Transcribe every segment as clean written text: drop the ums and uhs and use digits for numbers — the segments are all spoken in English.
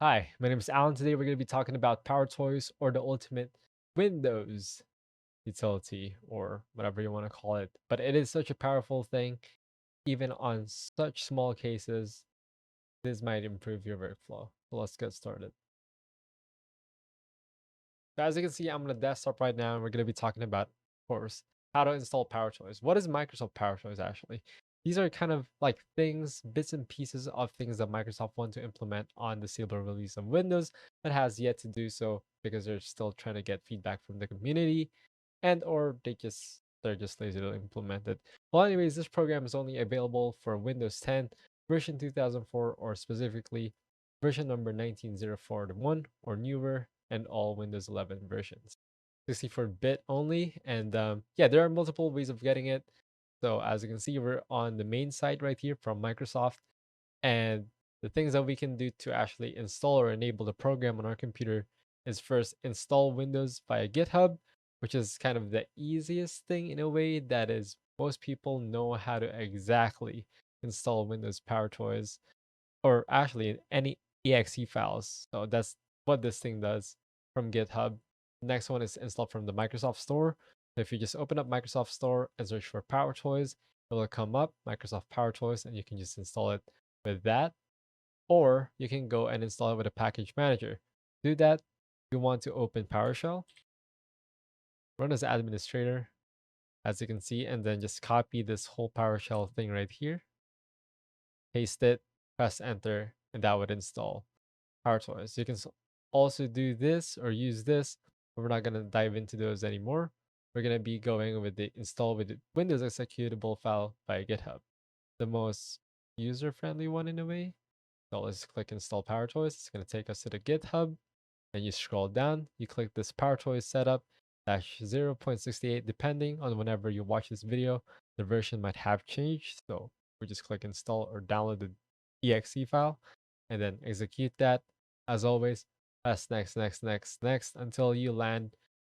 Hi, my name is Alan. Today we're going to be talking about PowerToys, or the ultimate Windows utility, or whatever you want to call it. But it is such a powerful thing, even on such small cases. This might improve your workflow. So let's get started. So as you can see, I'm on a desktop right now, and we're going to be talking about, of course, how to install PowerToys. What is Microsoft PowerToys actually? These are kind of like things, bits and pieces of things that Microsoft want to implement on the stable release of Windows, but has yet to do so because they're still trying to get feedback from the community, and or they're just lazy to implement it. Well, anyways, this program is only available for Windows 10 version 2004, or specifically version number 19041 or newer, and all Windows 11 versions. 64-bit only, and yeah, there are multiple ways of getting it. So as you can see, we're on the main site right here from Microsoft, and the things that we can do to actually install or enable the program on our computer is first install Windows via GitHub, which is kind of the easiest thing in a way. That is, most people know how to exactly install Windows PowerToys, or actually any exe files. So that's what this thing does from GitHub. Next one is install from the Microsoft Store. So if you just open up Microsoft Store and search for PowerToys, it will come up Microsoft PowerToys, and you can just install it with that. Or you can go and install it with a package manager. To do that, you want to open PowerShell, run as administrator, as you can see, and then just copy this whole PowerShell thing right here, paste it, press enter, and that would install PowerToys. You can also do this or use this, but we're not going to dive into those anymore. We're going to be going with the install with the Windows executable file by GitHub, the most user-friendly one in a way. So let's click install PowerToys. It's going to take us to the GitHub, and you scroll down. You click this PowerToys setup -0.68. Depending on whenever you watch this video, the version might have changed. So we just click install or download the exe file, and then execute that. As always, press next, next, next, next until you land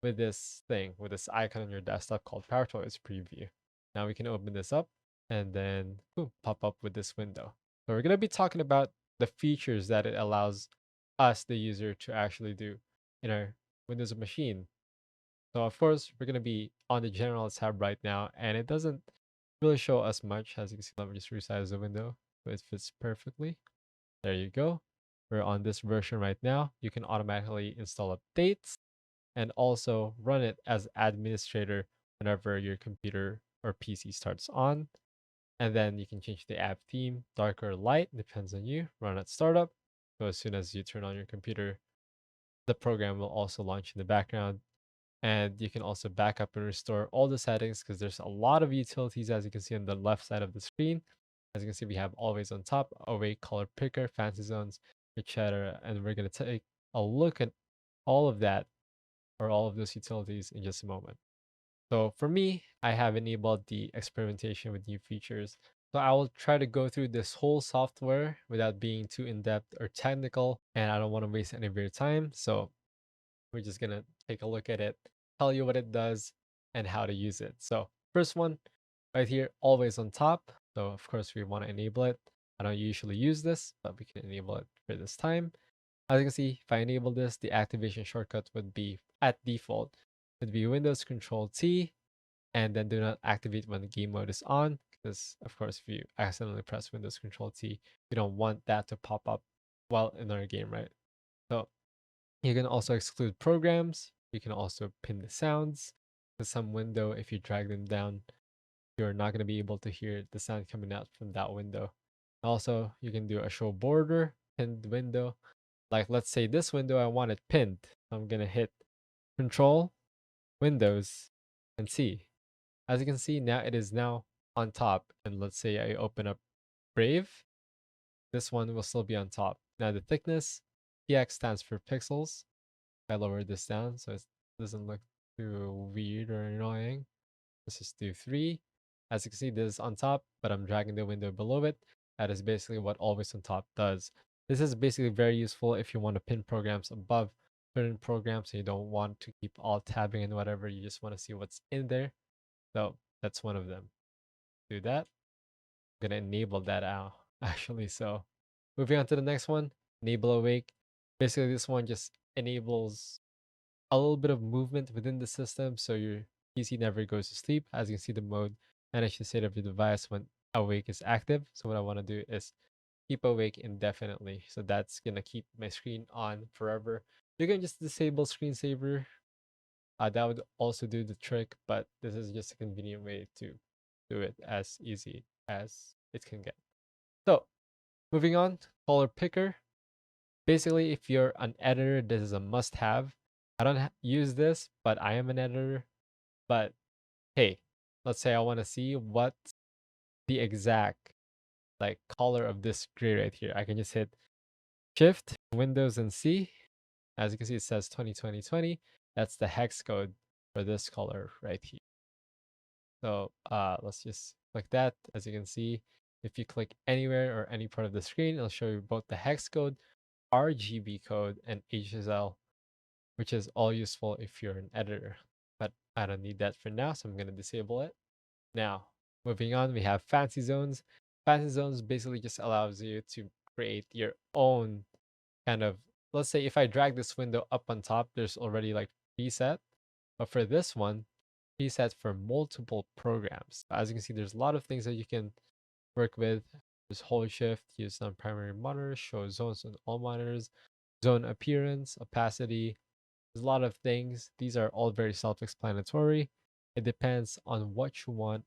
with this thing, with this icon on your desktop called PowerToys Preview. Now we can open this up and then boom, pop up with this window. So we're going to be talking about the features that it allows us, the user, to actually do in our Windows machine. So of course, we're going to be on the general tab right now, and it doesn't really show us much. As you can see, let me just resize the window so it fits perfectly. There you go. We're on this version right now. You can automatically install updates and also run it as administrator whenever your computer or PC starts on. And then you can change the app theme, dark or light, depends on you. Run at startup. So as soon as you turn on your computer, the program will also launch in the background. And you can also back up and restore all the settings, because there's a lot of utilities, as you can see on the left side of the screen. As you can see, we have always on top, awake, color picker, FancyZones, etc. And we're going to take a look at all of that, or all of those utilities, in just a moment. So for me, I have enabled the experimentation with new features. So I will try to go through this whole software without being too in-depth or technical, and I don't want to waste any of your time. So we're just gonna take a look at it, tell you what it does, and how to use it. So first one, right here, always on top. So of course we want to enable it. I don't usually use this, but we can enable it for this time. As you can see, if I enable this, the activation shortcut would be, at default, would be Windows Control T, and then do not activate when the game mode is on. Because of course, if you accidentally press Windows Control T, we don't want that to pop up while in our game, right? So you can also exclude programs. You can also pin the sounds to some window. If you drag them down, you're not going to be able to hear the sound coming out from that window. Also, you can do a show border, pinned window. Like, let's say this window, I want it pinned. I'm going to hit Control, Windows, and C. As you can see, now it is now on top. And let's say I open up Brave, this one will still be on top. Now the thickness, px stands for pixels. I lower this down so it doesn't look too weird or annoying. Let's just do 3. As you can see, this is on top, but I'm dragging the window below it. That is basically what always on top does. This is basically very useful if you want to pin programs above certain programs, so you don't want to keep alt tabbing and whatever. You just want to see what's in there. So that's one of them. Do that. I'm gonna enable that out actually. So moving on to the next one, enable awake. Basically, this one just enables a little bit of movement within the system so your PC never goes to sleep. As you can see, the mode manage the state of your device when awake is active. So what I want to do is keep awake indefinitely. So that's gonna keep my screen on forever. You can just disable screensaver. That would also do the trick, but this is just a convenient way to do it as easy as it can get. So moving on, color picker. Basically, if you're an editor, this is a must-have. I don't use this, but I am an editor. But hey, let's say I want to see what the exact like color of this gray right here. I can just hit Shift, Windows, and C. As you can see, it says 2020. That's the hex code for this color right here. So let's just click that. As you can see, if you click anywhere or any part of the screen, it'll show you both the hex code, RGB code, and HSL, which is all useful if you're an editor. But I don't need that for now, so I'm going to disable it. Now, moving on, we have FancyZones. FancyZones basically just allows you to create your own kind of, let's say if I drag this window up on top, there's already like preset. But for this one, preset for multiple programs. As you can see, there's a lot of things that you can work with. There's hold shift, use on primary monitors, show zones on all monitors, zone appearance, opacity. There's a lot of things. These are all very self-explanatory. It depends on what you want.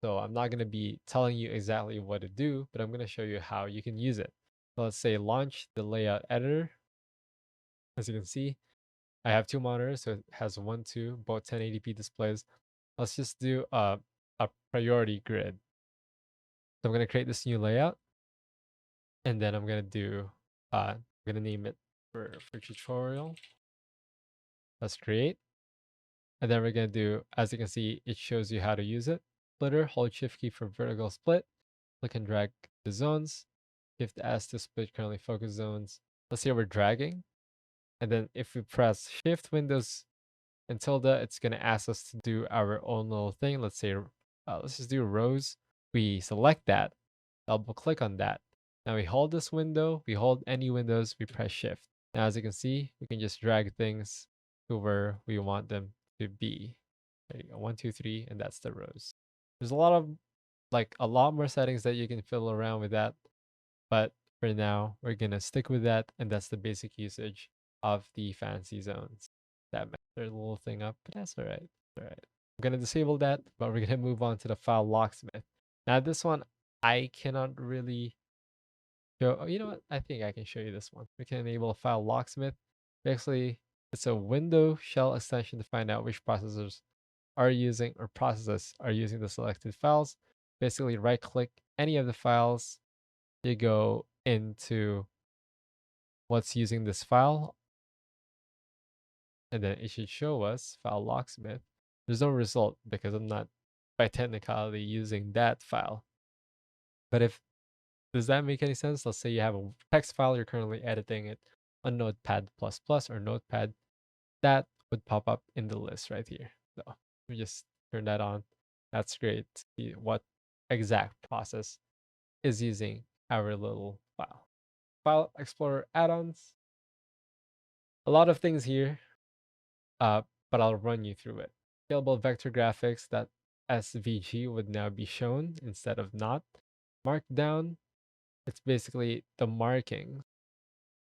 So I'm not going to be telling you exactly what to do, but I'm going to show you how you can use it. So let's say launch the layout editor. As you can see, I have two monitors, so it has one, two, both 1080p displays. Let's just do a priority grid. So I'm going to create this new layout, and then I'm going to do, I'm going to name it for tutorial. Let's create. And then we're going to do, as you can see, it shows you how to use it. Splitter, hold shift key for vertical split. Click and drag the zones. Shift S to split currently focus zones. Let's say we're dragging. And then if we press Shift Windows and tilde, it's going to ask us to do our own little thing. Let's say, let's just do rows. We select that, double click on that. Now we hold this window, we hold any windows, we press Shift. Now as you can see, we can just drag things to where we want them to be. There you go, 1, 2, 3, and that's the rows. There's a lot of, like a lot more settings that you can fiddle around with that. But for now, we're going to stick with that. And that's the basic usage of the FancyZones. That messed their little thing up, but that's all right. All right. I'm going to disable that, but we're going to move on to the file locksmith. Now, this one, I cannot really show. Oh, you know what? I think I can show you this one. We can enable a file locksmith. Basically, it's a window shell extension to find out which processors are using or processes are using the selected files. Basically, right click any of the files, you go into what's using this file, and then it should show us file locksmith. There's no result because I'm not by technicality using that file. But if does that make any sense? Let's say you have a text file, you're currently editing it on Notepad++ or Notepad, that would pop up in the list right here. So we just turn that on. That's great. See what exact process is using our little file. File Explorer add-ons. A lot of things here, but I'll run you through it. Scalable vector graphics, that SVG would now be shown instead of not. Markdown, it's basically the marking.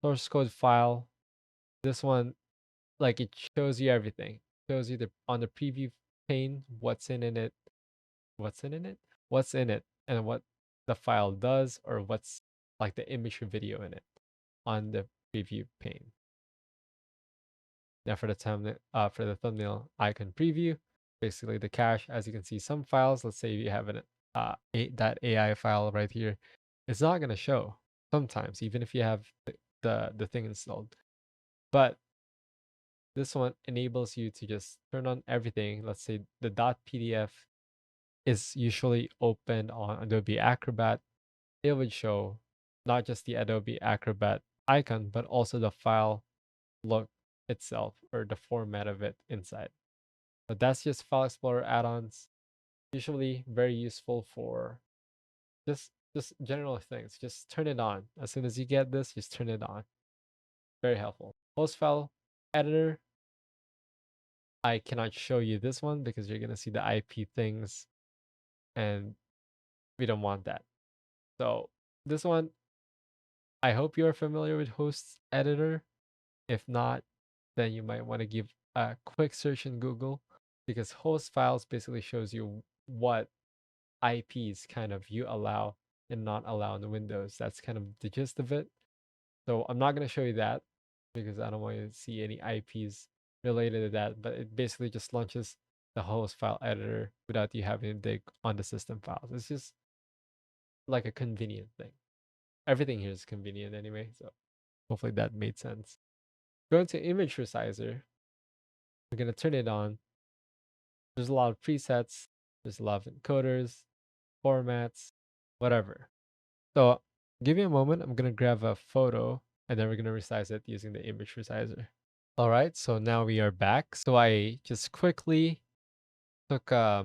Source code file, this one, like it shows you everything. Shows you on the preview pane what's in it, what's in it, and what the file does, or what's like the image or video in it on the preview pane. Now for the thumbnail icon preview, basically the cache, as you can see, some files, let's say you have an .ai file right here, it's not going to show sometimes, even if you have the thing installed. But this one enables you to just turn on everything. Let's say the .pdf is usually open on Adobe Acrobat. It would show not just the Adobe Acrobat icon, but also the file look itself or the format of it inside. But that's just File Explorer add-ons. Usually very useful for just general things. Just turn it on. As soon as you get this, just turn it on. very helpful. Host file editor, I cannot show you this one because you're gonna see the IP things, and we don't want that. So this one, I hope you're familiar with host editor. If not, then you might want to give a quick search in Google, because host files basically shows you what IPs kind of you allow and not allow in the Windows. That's kind of the gist of it. So I'm not going to show you that because I don't want you to see any IPs related to that, but it basically just launches the host file editor without you having to dig on the system files. It's just like a convenient thing. Everything here is convenient anyway, so hopefully that made sense. Going to image resizer, we're going to turn it on. There's a lot of presets, there's a lot of encoders, formats, whatever. So give me a moment. I'm going to grab a photo and then we're going to resize it using the image resizer. All right, so now we are back. So I just quickly took a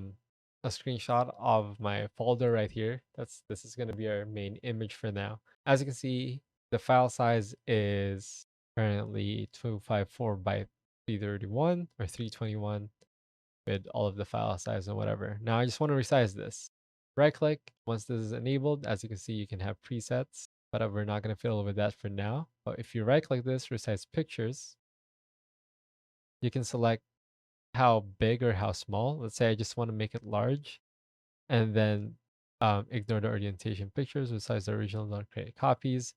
screenshot of my folder right here. This is going to be our main image for now. As you can see, the file size is currently 254 by 331 or 321 with all of the file size and whatever. Now I just want to resize this. Right click. Once this is enabled, as you can see, you can have presets, but we're not going to fiddle with that for now. But if you right click this, resize pictures, you can select how big or how small. Let's say I just want to make it large, and then ignore the orientation pictures, resize the original, not create copies.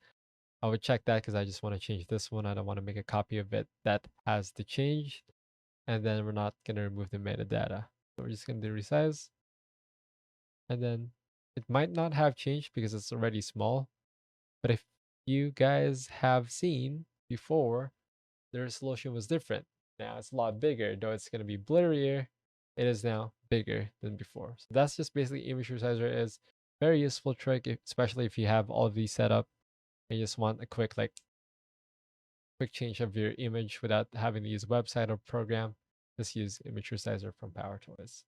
I would check that because I just want to change this one. I don't want to make a copy of it that has the change, and then we're not going to remove the metadata. So we're just going to do resize, and then it might not have changed because it's already small. But if you guys have seen before, the resolution was different. Now it's a lot bigger, though it's going to be blurrier. It is now bigger than before. So that's just basically image resizer is very useful trick, especially if you have all of these set up and you just want a quick quick change of your image without having to use a website or program. Just use image resizer from PowerToys.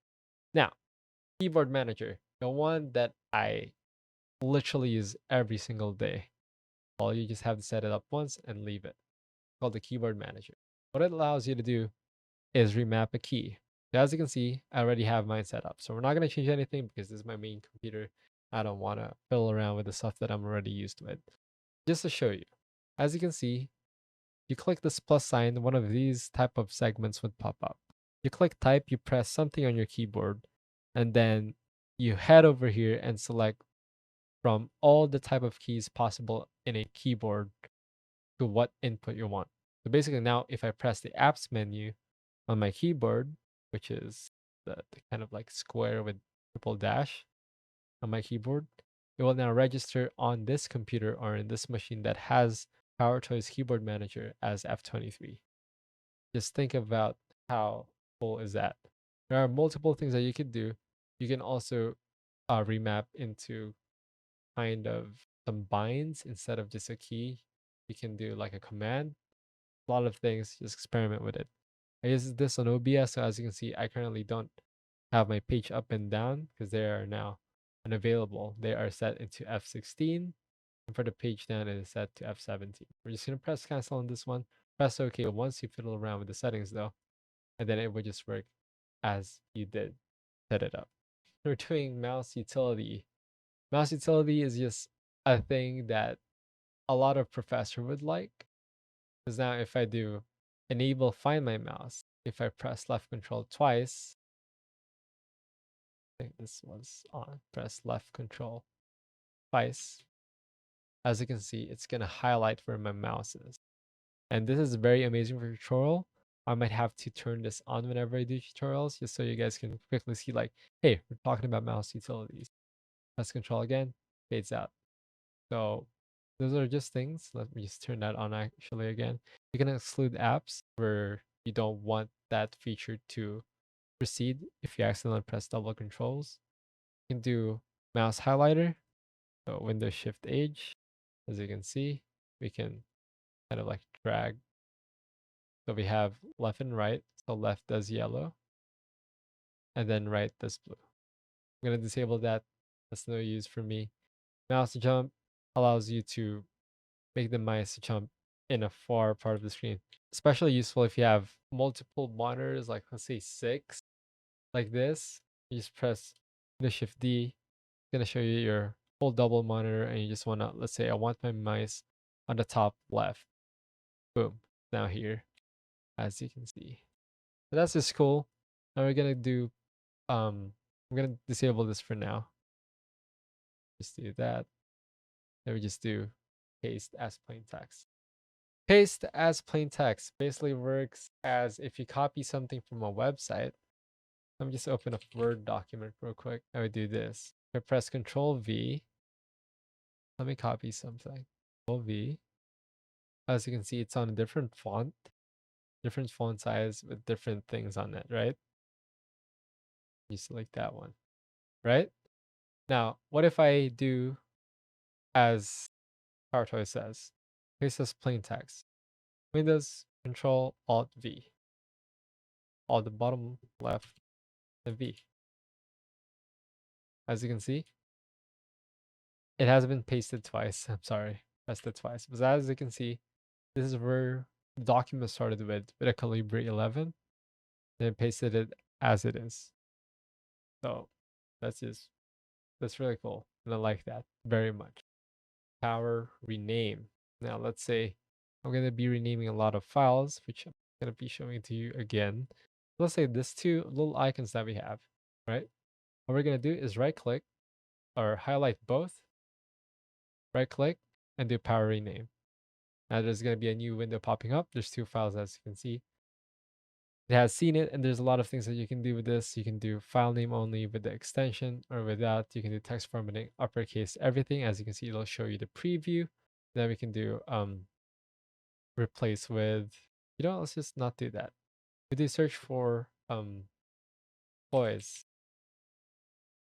Now, keyboard manager, the one that I literally use every single day. All you just have to set it up once and leave it. It's called the keyboard manager. What it allows you to do is remap a key. So as you can see, I already have mine set up. So we're not going to change anything because this is my main computer. I don't want to fiddle around with the stuff that I'm already used with. Just to show you, as you can see, you click this plus sign, one of these type of segments would pop up. You click type, you press something on your keyboard, and then you head over here and select from all the type of keys possible in a keyboard to what input you want. So basically now if I press the apps menu on my keyboard, which is the kind of like square with triple dash on my keyboard, it will now register on this computer or in this machine that has PowerToys Keyboard Manager as F23. Just think about how cool is that. There are multiple things that you could do. You can also remap into kind of some binds instead of just a key. You can do like a command. A lot of things. Just experiment with it. I use this on OBS, so as you can see, I currently don't have my page up and down because they are now unavailable. They are set into F16, and for the page down, it is set to F17. We're just gonna press cancel on this one. Press OK once you fiddle around with the settings though, and then it would just work as you did set it up. We're doing mouse utility. Mouse utility is just a thing that a lot of professor would like. Because now if I do enable find my mouse, if I press left control twice, I think this was on, press left control twice, as you can see, it's going to highlight where my mouse is. And this is very amazing for tutorial. I might have to turn this on whenever I do tutorials, just so you guys can quickly see like, hey, we're talking about mouse utilities. Press control again, fades out. So those are just things. Let me just turn that on actually again. You can exclude apps where you don't want that feature to proceed if you accidentally press double controls. You can do mouse highlighter, so Windows Shift H. As you can see, we can kind of like drag. So we have left and right. So left does yellow, and then right does blue. I'm gonna disable that. That's no use for me. Mouse jump allows you to make the mice jump in a far part of the screen. Especially useful if you have multiple monitors, like let's say 6, like this. You just press the Shift D. It's gonna show you your full double monitor, and you just wanna, let's say I want my mice on the top left. Boom. Now here, as you can see. So that's just cool. Now we're gonna do I'm gonna disable this for now. Just do that. Then we just do paste as plain text. Paste as plain text basically works as if you copy something from a website. Let me just open a Word document real quick. I would do this. I press Control V. Let me copy something. Control V. As you can see, it's on a different font size with different things on it, right? You select that one, right? Now, what if I do as PowerToys says? Paste as plain text. Windows Control Alt V. All the bottom left and V. As you can see, it has been pasted twice. I'm sorry, pressed it twice. But as you can see, this is where the document started with a Calibri 11. Then pasted it as it is. So that's really cool. And I like that very much. Power rename. Now let's say I'm gonna be renaming a lot of files, which I'm gonna be showing to you again. Let's say these two little icons that we have, right? What we're gonna do is right click or highlight both, right click, and do power rename. Now there's gonna be a new window popping up. There's two files as you can see. It has seen it, and there's a lot of things that you can do with this. You can do file name only with the extension, or without. You can do text formatting, uppercase, everything. As you can see, it'll show you the preview. Then we can do replace with, let's just not do that. We do search for toys,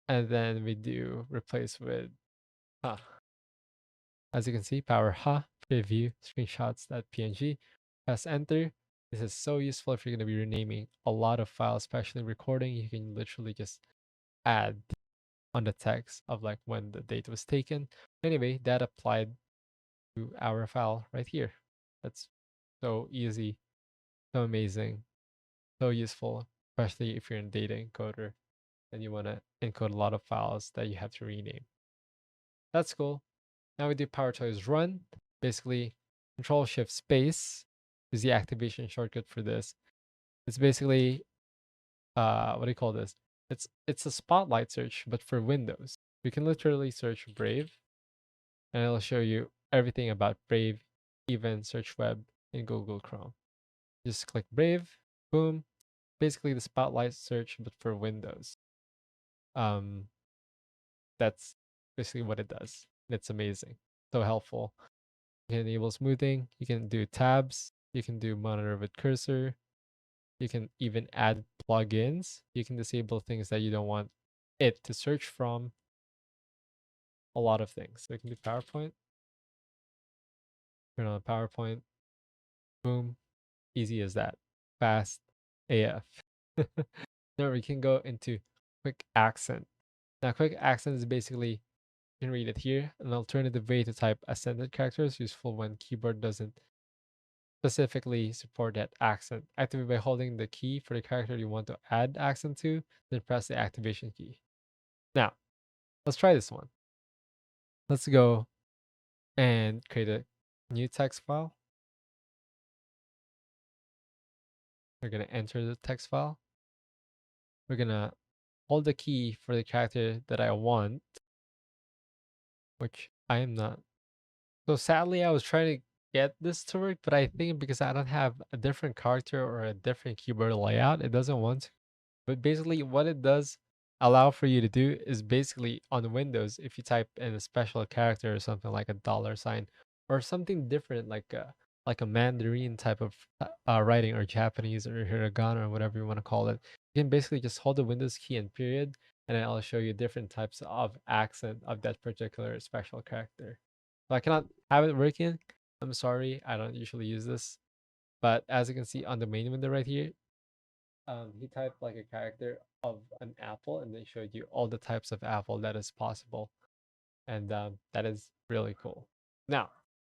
and then we do replace with huh. As you can see, power ha, preview, screenshots.png. Press enter. This is so useful if you're going to be renaming a lot of files, especially recording. You can literally just add on the text of like when the date was taken. Anyway, that applied to our file right here. That's so easy, so amazing, so useful, especially if you're in data encoder and you want to encode a lot of files that you have to rename. That's cool. Now we do PowerToys run. Basically, Control Shift Space is the activation shortcut for this. It's basically what do you call this? It's a spotlight search, but for Windows. You can literally search Brave, and it'll show you everything about Brave, even search web in Google Chrome. Just click Brave, boom. Basically the spotlight search, but for Windows. That's basically what it does. It's amazing. So helpful. You can enable smoothing. You can do tabs. You can do monitor with cursor. You can even add plugins. You can disable things that you don't want it to search from. A lot of things. So you can do PowerPoint. Turn on PowerPoint. Boom. Easy as that. Fast AF. Now we can go into quick accent. Now, quick accent is basically, you can read it here, an alternative way to type accented characters, useful when keyboard doesn't specifically support that accent. Activate by holding the key for the character you want to add accent to, then press the activation key. Now, let's try this one. Let's go and create a new text file. We're going to enter the text file. We're going to hold the key for the character that I want, which I am not. So sadly, I was trying to get this to work, but I think because I don't have a different character or a different keyboard layout, it doesn't want to. But basically, what it does allow for you to do is basically on Windows, if you type in a special character or something like a dollar sign or something different like a Mandarin type of writing or Japanese or hiragana or whatever you want to call it, you can basically just hold the Windows key and period, and then I'll show you different types of accent of that particular special character. So I cannot have it working. I'm sorry, I don't usually use this. But as you can see on the main window right here, he typed like a character of an apple and then showed you all the types of apple that is possible. And that is really cool. Now,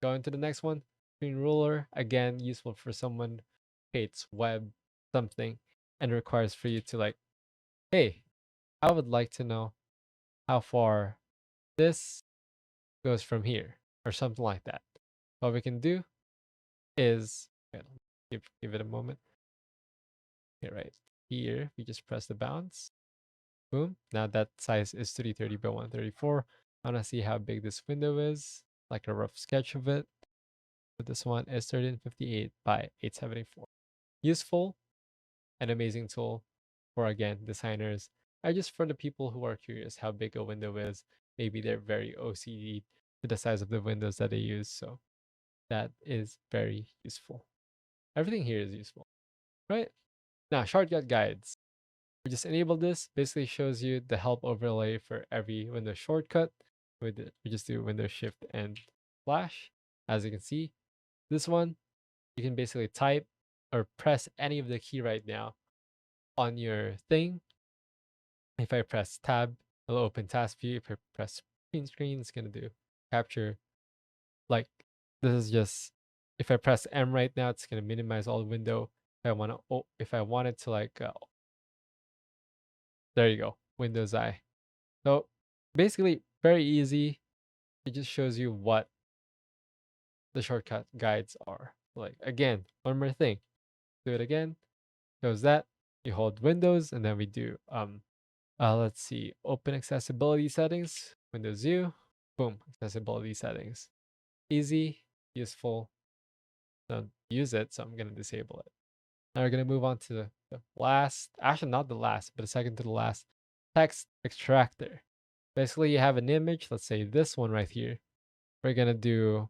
going to the next one. screen ruler, again, useful for someone who hates web something and requires for you to like, hey, I would like to know how far this goes from here or something like that. What we can do is give it a moment. Okay, right here, we just press the bounce. Boom. Now that size is 330 by 134. I want to see how big this window is, like a rough sketch of it. But this one is 1358 by 874. Useful and amazing tool for, again, designers, or just for the people who are curious how big a window is. Maybe they're very OCD to the size of the windows that they use. So that is very useful. Everything here is useful, right? Now, shortcut guides. We just enable this. Basically shows you the help overlay for every window shortcut. We just do Windows Shift and Flash. As you can see, this one, you can basically type or press any of the key right now on your thing. If I press tab, it'll open task view. If I press screen, it's gonna do capture. Like, this is just, if I press M right now, it's gonna minimize all window. If I wanted to like, there you go, Windows I. So basically, very easy. It just shows you what the shortcut guides are. Like, again, one more thing. Do it again. Shows that you hold Windows, and then we do let's see, open accessibility settings, Windows U, boom, accessibility settings. Easy, useful. Don't use it, so I'm gonna disable it. Now we're gonna move on to the last, actually not the last, but the second to the last, text extractor. Basically, you have an image. Let's say this one right here. We're gonna do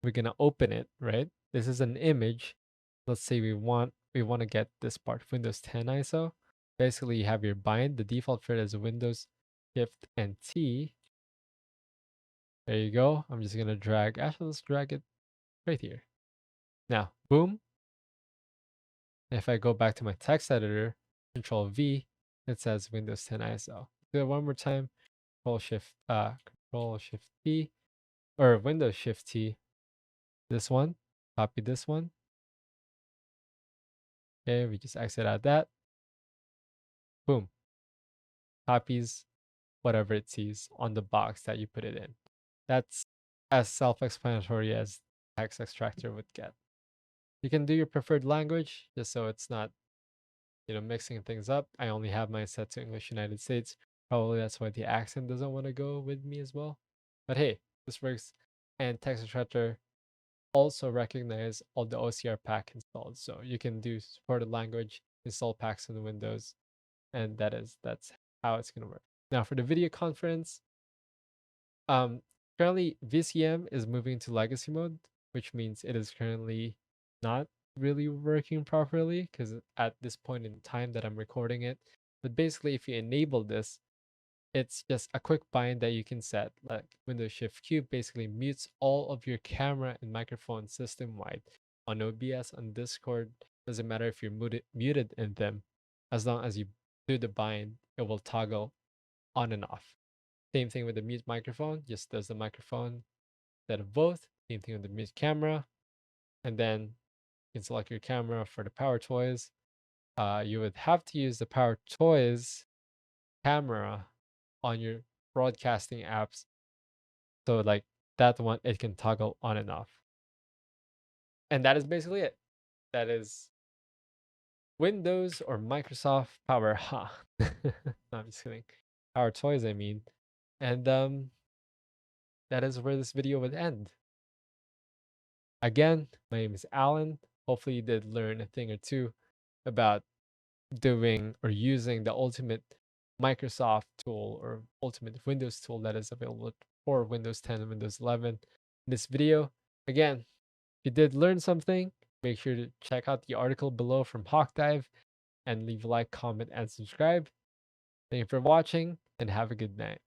we're gonna open it, right? This is an image. Let's say we want to get this part Windows 10 ISO. Basically, you have your bind. The default for it is Windows Shift and T. There you go. I'm just gonna drag. Actually, let's drag it right here. Now, boom. If I go back to my text editor, Control V, it says Windows 10 ISO. Do it one more time. Control Shift T, or Windows Shift T. This one. Copy this one. Okay, we just exit out that. Boom. Copies whatever it sees on the box that you put it in. That's as self-explanatory as text extractor would get. You can do your preferred language just so it's not, mixing things up. I only have mine set to English United States. Probably that's why the accent doesn't want to go with me as well. But hey, this works. And text extractor also recognize all the OCR pack installed. So you can do supported language, install packs in the Windows, and that's how it's gonna work. Now for the video conference, um, currently VCM is moving to legacy mode, which means it is currently not really working properly because at this point in time that I'm recording it. But basically, if you enable this, it's just a quick bind that you can set. Like Windows Shift Q basically mutes all of your camera and microphone system wide on OBS, on Discord. Doesn't matter if you're muted in them, as long as you do the bind, it will toggle on and off. Same thing with the mute microphone, just does the microphone instead of both. Same thing with the mute camera. And then you can select your camera for the PowerToys. You would have to use the PowerToys camera on your broadcasting apps. So like that one, it can toggle on and off. And that is basically it. That is Windows or Microsoft Power. No, I'm just kidding. PowerToys, I mean. And that is where this video would end. Again, my name is Alan. Hopefully you did learn a thing or two about doing or using the ultimate Microsoft tool or ultimate Windows tool that is available for Windows 10 and Windows 11. In this video, again, if you did learn something, make sure to check out the article below from Hawkdive and leave a like, comment, and subscribe. Thank you for watching and have a good night.